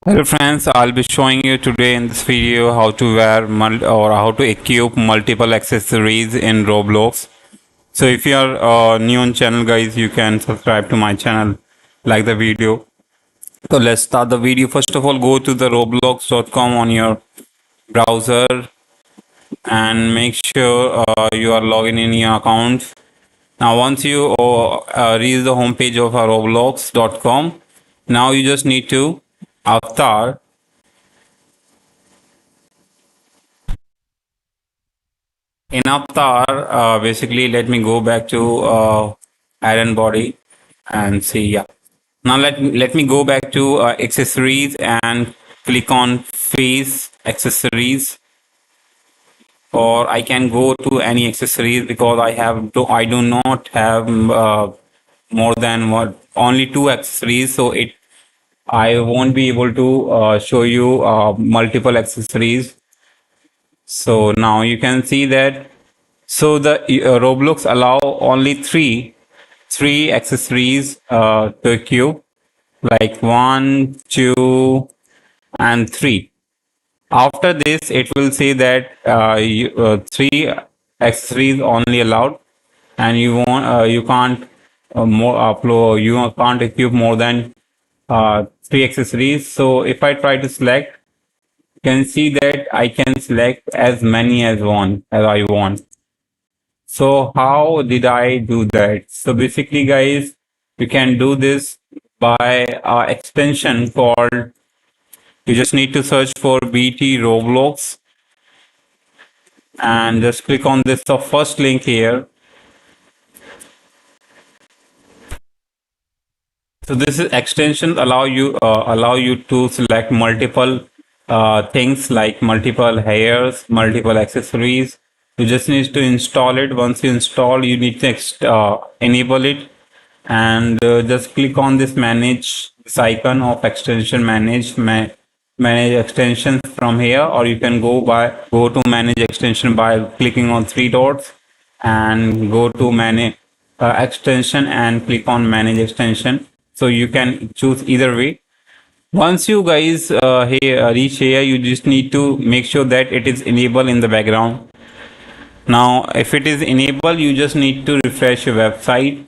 Hello friends, I'll be showing you today in this video how to wear or how to equip multiple accessories in Roblox. So if you are new on channel guys, you can subscribe to my channel, like the video. So let's start the video. First of all, go to the roblox.com on your browser and make sure you are logging in your account. Now once you reach the homepage of our roblox.com, now you just need to avatar. In avatar, basically, let me go back to iron body and see. Yeah. Now let me go back to accessories and click on face accessories, or I can go to any accessories because I do not have more than only two accessories, so I won't be able to show you multiple accessories. So now you can see that. So the Roblox allow only three accessories to equip, like 1, 2, and 3. After this, it will say that three accessories only allowed, and you can't more upload. You can't equip more than three accessories. So if I try to select, you can see that I can select as many as I want. So how did I do that? So basically, guys, you can do this by extension called. You just need to search for BT Roblox and just click on this the first link here. So this is extension allow you to select multiple things like multiple hairs, multiple accessories. You just need to install it. Once you install, you need to enable it, and just click on this icon of extension manage extensions from here, or you can go to manage extension by clicking on three dots and go to manage extension and click on manage extension. So you can choose either way. Once you guys reach here, you just need to make sure that it is enabled in the background. Now if it is enabled, you just need to refresh your website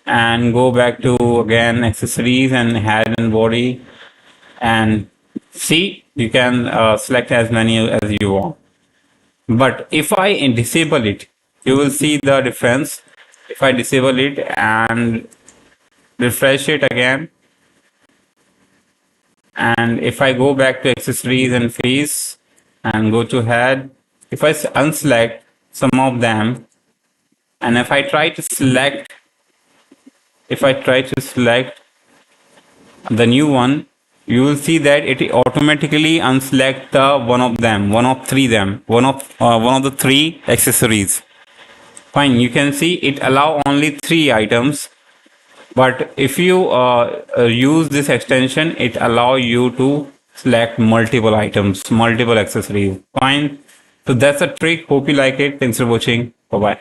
and go back to again accessories and head and body, and see, you can select as many as you want. But if I disable it, you will see the difference. If I disable it and refresh it again, and if I go back to accessories and face and go to head, if I unselect some of them, and if I try to select the new one, you will see that it automatically unselect the one of the three accessories. Fine, you can see it allow only three items, but if you use this extension, it allow you to select multiple items, multiple accessories. Fine. So that's a trick. Hope you like it. Thanks for watching. Bye bye.